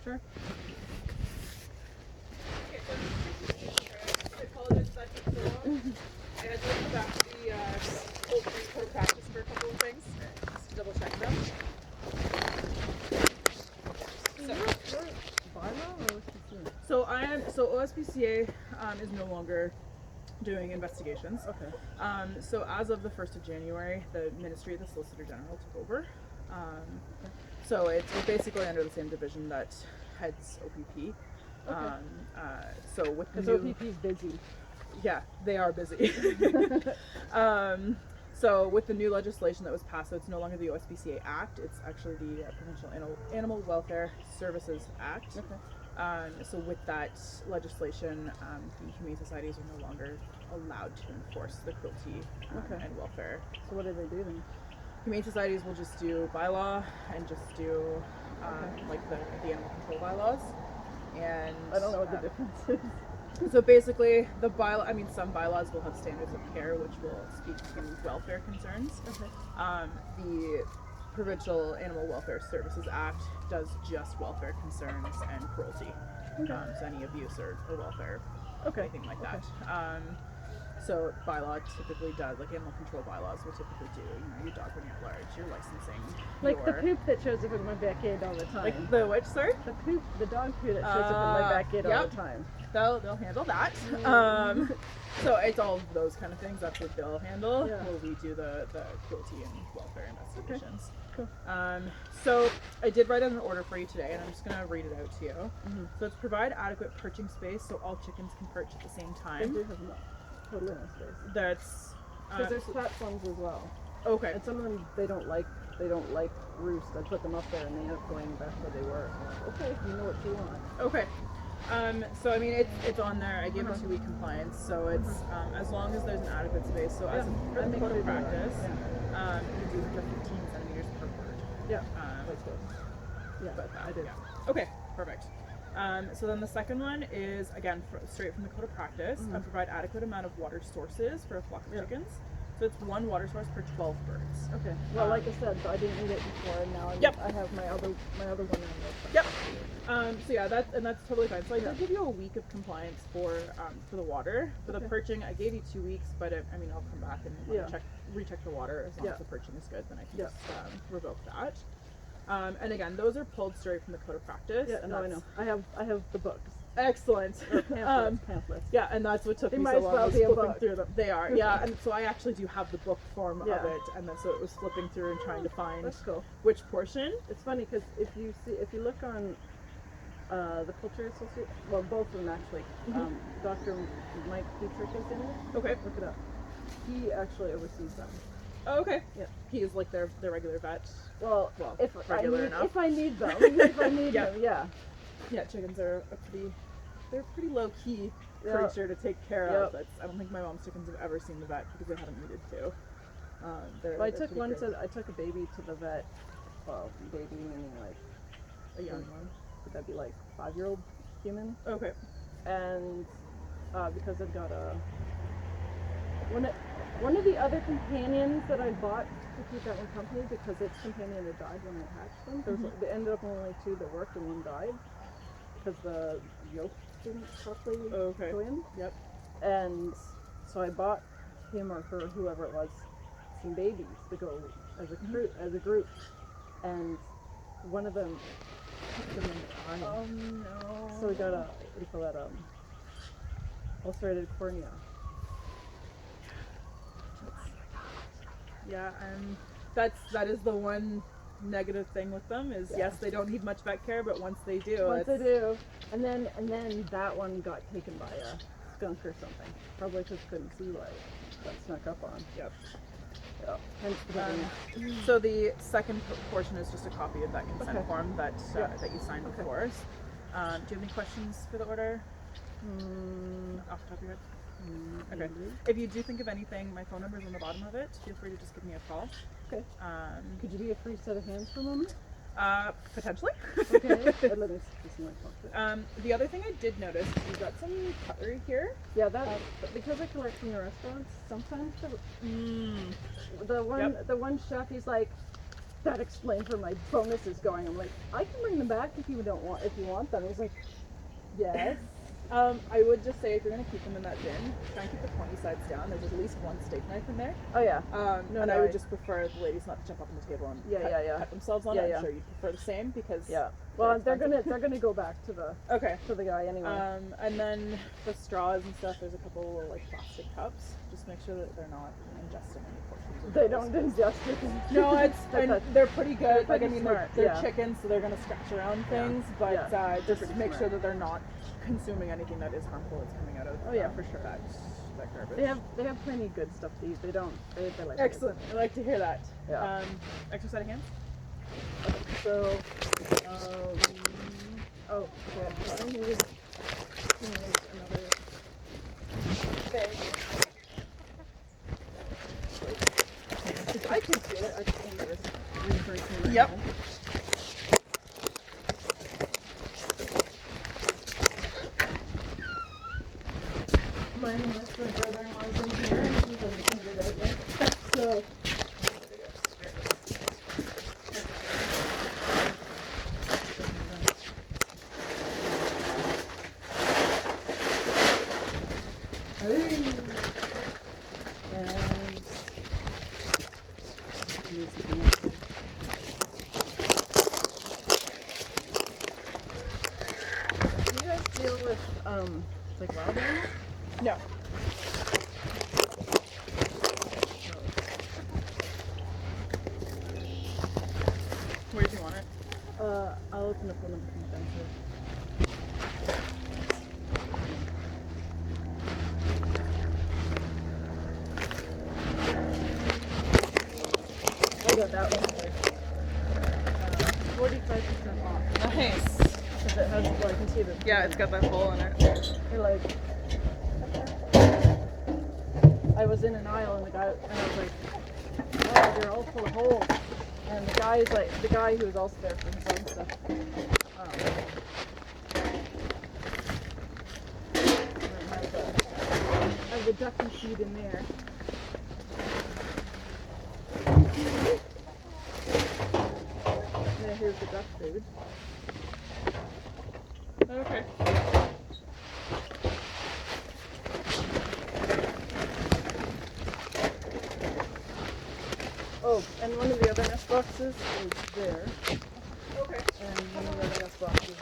Sure. Okay, so I apologize that took so long. I had to go back to the old code of practice for a couple of things, just to double check them. So OSPCA is no longer doing investigations. Okay. So as of the 1st of January, the Ministry of the Solicitor General took over. So it's basically under the same division that heads OPP. Okay. So with the Because new, OPP's busy. yeah, they are busy. So with the new legislation that was passed, so it's no longer the OSPCA Act, it's actually the Provincial Animal Welfare Services Act. Okay. So with that legislation, the humane societies are no longer allowed to enforce the cruelty and welfare. So what do they do then? Humane societies will just do bylaw and just do like the animal control bylaws. And I don't know what the difference is. so basically, the bylaw, I mean, some bylaws will have standards of care which will speak to welfare concerns. Okay. The Provincial Animal Welfare Services Act does just welfare concerns and cruelty. Okay. So any abuse or welfare, Okay. anything like that. So bylaw typically does, like animal control bylaws will typically do, your dog running at large, your licensing, Like the poop that shows up in my backyard all the time. Like the which, sorry? The dog poo that shows up in my backyard all the time. They'll handle that. So it's all of those kind of things. That's what they'll handle. Yeah. While we do the cruelty and welfare investigations. Cool. So I did write out an order for you today, and I'm just gonna read it out to you. So it's provide adequate perching space so all chickens can perch at the same They time. do have enough. Totally enough space. That's Because there's platforms as well. okay. And some of them they don't like roost. I put them up there and they end up going back where they were. Okay, you know what you want. Okay. So I mean it's on there. I gave a 2-week compliance, so it's as long as there's an adequate space. So as per the code of practice, you do the 15 centimeters per bird. Yeah. That's good. Yeah, But I did. Yeah. Okay, perfect. So then the second one is again straight from the code of practice. Provide adequate amount of water sources for a flock of chickens. So it's 1 water source per 12 birds. Okay. Well, like I said, I didn't need it before, and now I have my other one in there. Yep. So yeah, that's totally fine. So I did give you a week of compliance for the water. For the perching, I gave you 2 weeks, but I mean I'll come back and recheck the water as long as the perching is good. Then I can just revoke that. And again, those are pulled straight from the code of practice. Yeah, no, I know. I have the books. Excellent. Pamphlets. Yeah, and that's what took They me might so as long. well was be a flipping book. through them. They are, yeah. And so I actually do have the book form of Yeah. it, and then so it was flipping through and trying to find That's cool. which portion. It's funny because if you look on the Culture Association, well, both of them actually, Dr. Mike Dietrich is in it. Okay. Look it up. He actually oversees them. Oh, okay. Yeah. He is like their regular vet. Well, regular enough. if I need them, them, yeah. Yeah, chickens are they're pretty low key Yeah. creature to take care of. I don't think my mom's chickens have ever seen the vet because they haven't needed to. I took a baby to the vet. Well, baby meaning like a young one. Would that be like 5-year-old human? Okay. And because I've got one of the other companions that I bought to keep that in company because its companion had died when I hatched them. There ended up only 2 that worked and 1 died because the yolk didn't properly go in. Yep. And so I bought him or her, whoever it was, some babies to go as a group, and one of them kicked them in the eye. Oh no. So we got ulcerated cornea. Yeah, and that is the one negative thing with them is yes, they don't need much vet care, but once they do, and then that one got taken by a skunk or something, probably because couldn't see right, got snuck up on. Yep. Yeah. Hence So the second portion is just a copy of that consent form that you signed before. Do you have any questions for the order? Off the top of your head? Okay. If you do think of anything, my phone number is on the bottom of it. Feel free to just give me a call. Okay. Could you be a free set of hands for a moment? Potentially. Okay. Let me see my phone. The other thing I did notice is you've got some cutlery here. Yeah, because I collect from the restaurants, sometimes the one chef, he's like, that explains where my bonus is going. I'm like, I can bring them back if you want them. He's like, yes. I would just say if you're gonna keep them in that bin, try and keep the pointy sides down. There's at least one steak knife in there. Oh yeah. I would just prefer the ladies not to jump up on the table and cut themselves on it. I'm sure you'd prefer the same because well they're gonna go back to the guy anyway. And then the straws and stuff. There's a couple like plastic cups. Just make sure that they're not ingesting any portions. They don't ingest it. No, they're pretty good. They're like pretty smart. they're chickens, so they're gonna scratch around things. But just make smart. sure that they're not consuming anything that is harmful that's coming out of for sure that garbage. They have plenty of good stuff to eat. They like Excellent. I like to hear that. Yeah. Extra set of hands. Okay, so I need another bag. I can do it. I can do this. Yep. My brother-in-law's in here and he doesn't figure it out yet. So do you guys deal with like wild animals? No. Where do you want it? I'll open up one of the condenser. I got that one for 45% off. Nice. Because it has, well, I can see the. Yeah, it's got that hole in it. They're like. I was in an aisle and I was like, oh, they're all full of holes. And the guy who was also there for his own stuff. Has a ducky feed in there. And then here's the duck food. Okay. Oh, and one of the other nest boxes is there. Okay. And one of the other nest boxes is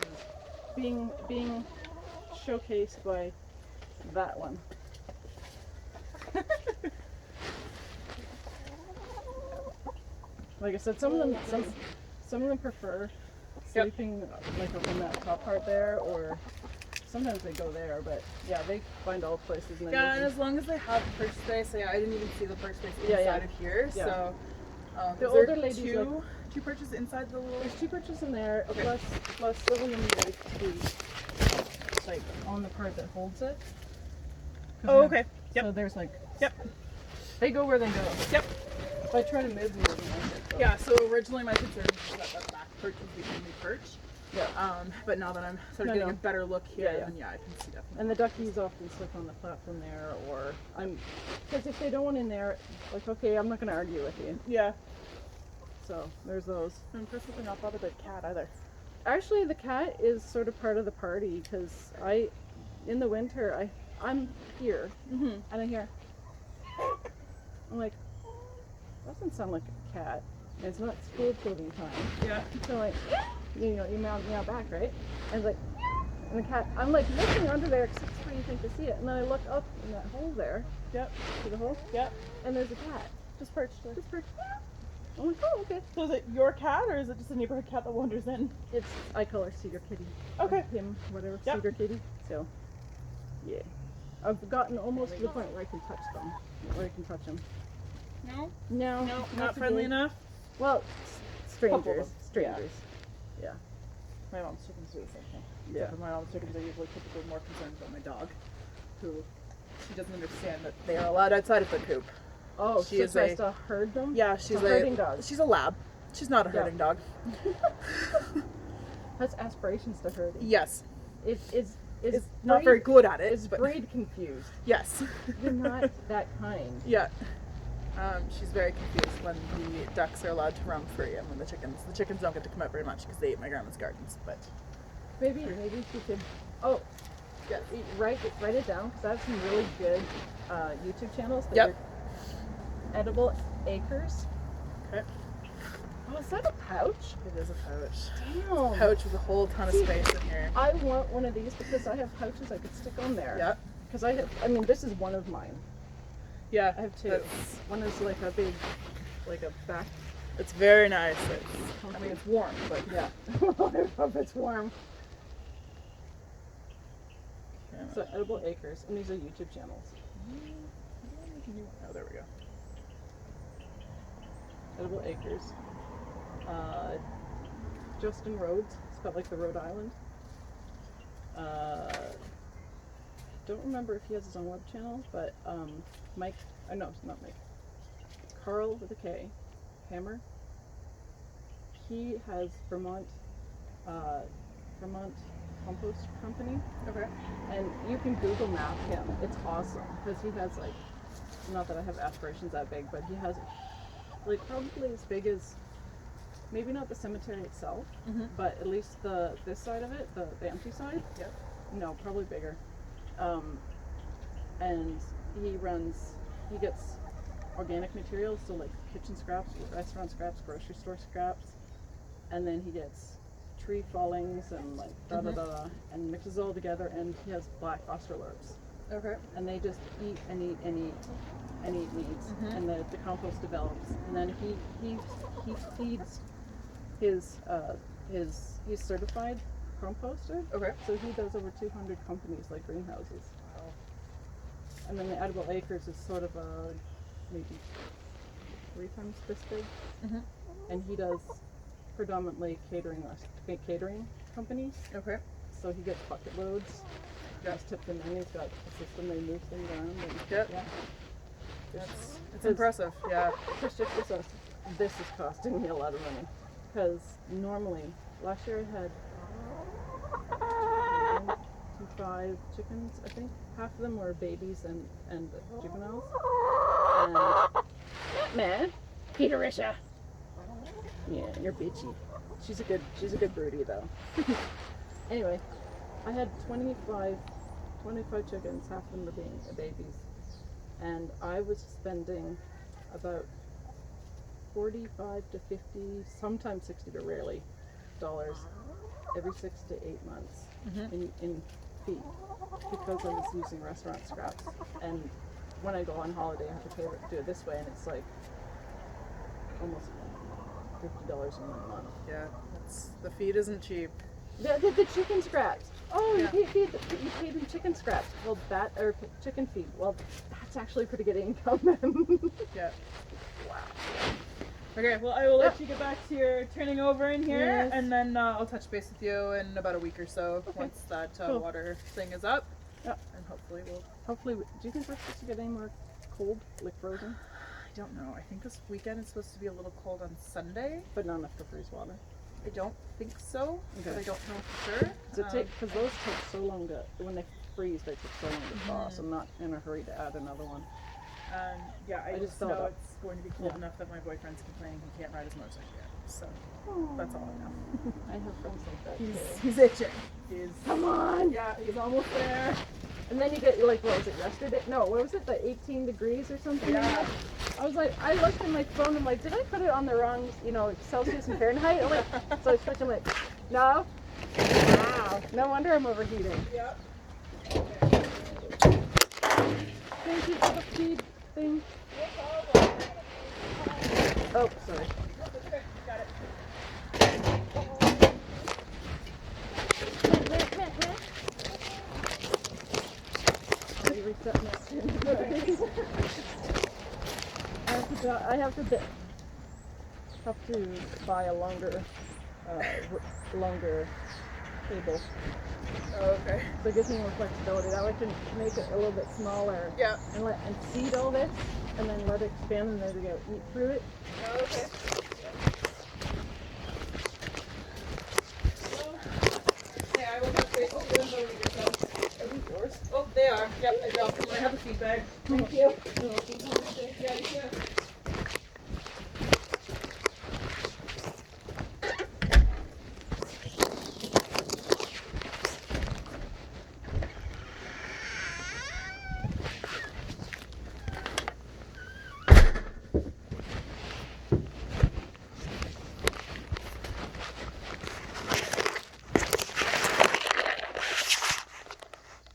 being showcased by that one. Like I said, some of them prefer sleeping like up on that top part there, or sometimes they go there, but yeah, they find all places. And then And as long as they have perch space, so I didn't even see the perch space inside of here. Yeah. So the is older there ladies two perches inside the little. There's 2 perches in there, Okay. plus the one like on the part that holds it. Oh, okay. Yep. So there's like. Yep. They go where they go. Yep. If I try to move them, they don't like it. So. Yeah. So originally my concern was that back perch was the only perch. Yeah. But now that I'm sort of getting a better look here, then I can see definitely. And the duckies often sleep on the platform there, or because if they don't want in there, like, okay, I'm not going to argue with you. Yeah. So there's those. I'm personally not bothered by the cat either. Actually, the cat is sort of part of the party because in the winter, I'm here and I hear. I'm like, that doesn't sound like a cat. And it's not school children time. Yeah. So like, you meow back, right? And it's like, and the cat, I'm like looking under there, except where you think to see it. And then I look up in that hole there. Yep. See the hole? Yep. And there's a cat. Just perched there. Just perched. I'm like, oh, okay. So is it your cat or is it just a neighborhood cat that wanders in? I call her Cedar Kitty. Okay. Or him, whatever. Yep. Cedar Kitty. So, yeah. I've gotten almost to the point where I can touch them. Where I can touch them. No? No. No, not friendly enough? Well, Couple of strangers. them. Strangers. Yeah. My mom's chickens do the same thing. Yeah. Except for my mom's chickens are usually typically more concerned about my dog, who she doesn't understand that they are allowed outside of the coop. Oh, she so is tries to herd them? Yeah, she's a herding dog. She's a lab. She's not a herding dog. Has aspirations to herd. Yes. It's not very good at it. It's but breed confused. yes. You're not that kind. Yeah. She's very confused when the ducks are allowed to roam free and when the chickens don't get to come out very much because they ate my grandma's gardens. But Maybe she could. Oh, yeah, write it down because I have some really good YouTube channels. That Yep. are Edible Acres. Okay. Oh, is that a pouch? It is a pouch. Damn. Pouch with a whole ton of space in here. I want one of these because I have pouches I could stick on there. Yep. Because I mean, this is one of mine. Yeah, I have two. One is like a big, like a back. It's very nice. I mean, it's warm, but yeah. I hope it's warm. So Edible Acres, and these are YouTube channels. Oh, there we go. Edible Acres. Justin Rhodes, spelled like the Rhode Island. Don't remember if he has his own web channel, but Mike, no, not Mike. Carl with a K, Hammer. He has Vermont Compost Company. Okay. And you can Google map him. It's awesome because he has like, not that I have aspirations that big, but he has like probably as big as, maybe not the cemetery itself, but at least this side of it, the empty side. Yep. No, probably bigger. And he gets organic materials, so like kitchen scraps, restaurant scraps, grocery store scraps, and then he gets tree fallings and like and mixes it all together, and he has black australorps. Okay. And they just eat and eat and eat and eat weeds, and the compost develops, and then he feeds he's certified composter. Okay. So he does over 200 companies like greenhouses. Wow. And then the Edible Acres is sort of maybe 3 times this big, and he does predominantly catering companies. Okay. So he gets bucket loads. Yep. Just tip them in. He's got a system they move things around. And, Yep. Yeah. It's impressive. Yeah. This is costing me a lot of money because normally last year I had 5 chickens. I think half of them were babies and juveniles. And man, Peterisha. Yeah, you're bitchy. She's a good broody though. Anyway, I had 25 chickens, half of them were being babies, and I was spending about 45 to 50, sometimes 60, but rarely, dollars every 6 to 8 months in feed because I was using restaurant scraps. And when I go on holiday, I have to do it this way, and it's like almost $50 a month. Yeah. The feed isn't cheap. The chicken scraps. Oh, Yeah. you paid in chicken scraps. Well, or chicken feed. Well, that's actually pretty good income. Yeah. Wow. Okay, well, I will let you get back to your turning over in here, Yes. and then I'll touch base with you in about a week or so once that Cool. water thing is up. Yep. And hopefully Do you think we're supposed to get any more cold, like frozen? I don't know. I think this weekend is supposed to be a little cold on Sunday. But not enough to freeze water. I don't think so, but Okay. I don't know for sure. Because those take so long when they freeze, they take so long to thaw. So I'm not in a hurry to add another one. Yeah, I I just just know thought- it's going to be cold Yeah. enough that my boyfriend's complaining he can't ride his motorcycle yet. So that's all I know. I have friends like that too. He's itching. Come on! Yeah, he's almost there. And then you get like, what was it, yesterday? No, what was it, the 18 degrees or something? Yeah. I was like, I looked at my phone, I'm like, did I put it on the wrong, Celsius and Fahrenheit? I'm like, so I switched, I'm like, no. Wow, no wonder I'm overheating. Yep. Thank you for the feed thing. Oh, sorry. Got it. You reset my skin. I have to buy a longer table. Oh, okay. So it gives me more flexibility. That way I can make it a little bit smaller. Yeah. And seed all this, and then let it expand, and there we go. Eat through it. Oh, okay. Okay, I will have to wait over a week or so. Are these yours? Oh, they are. Yep, I dropped them. I have a feed bag. Thank you. Yeah, you too.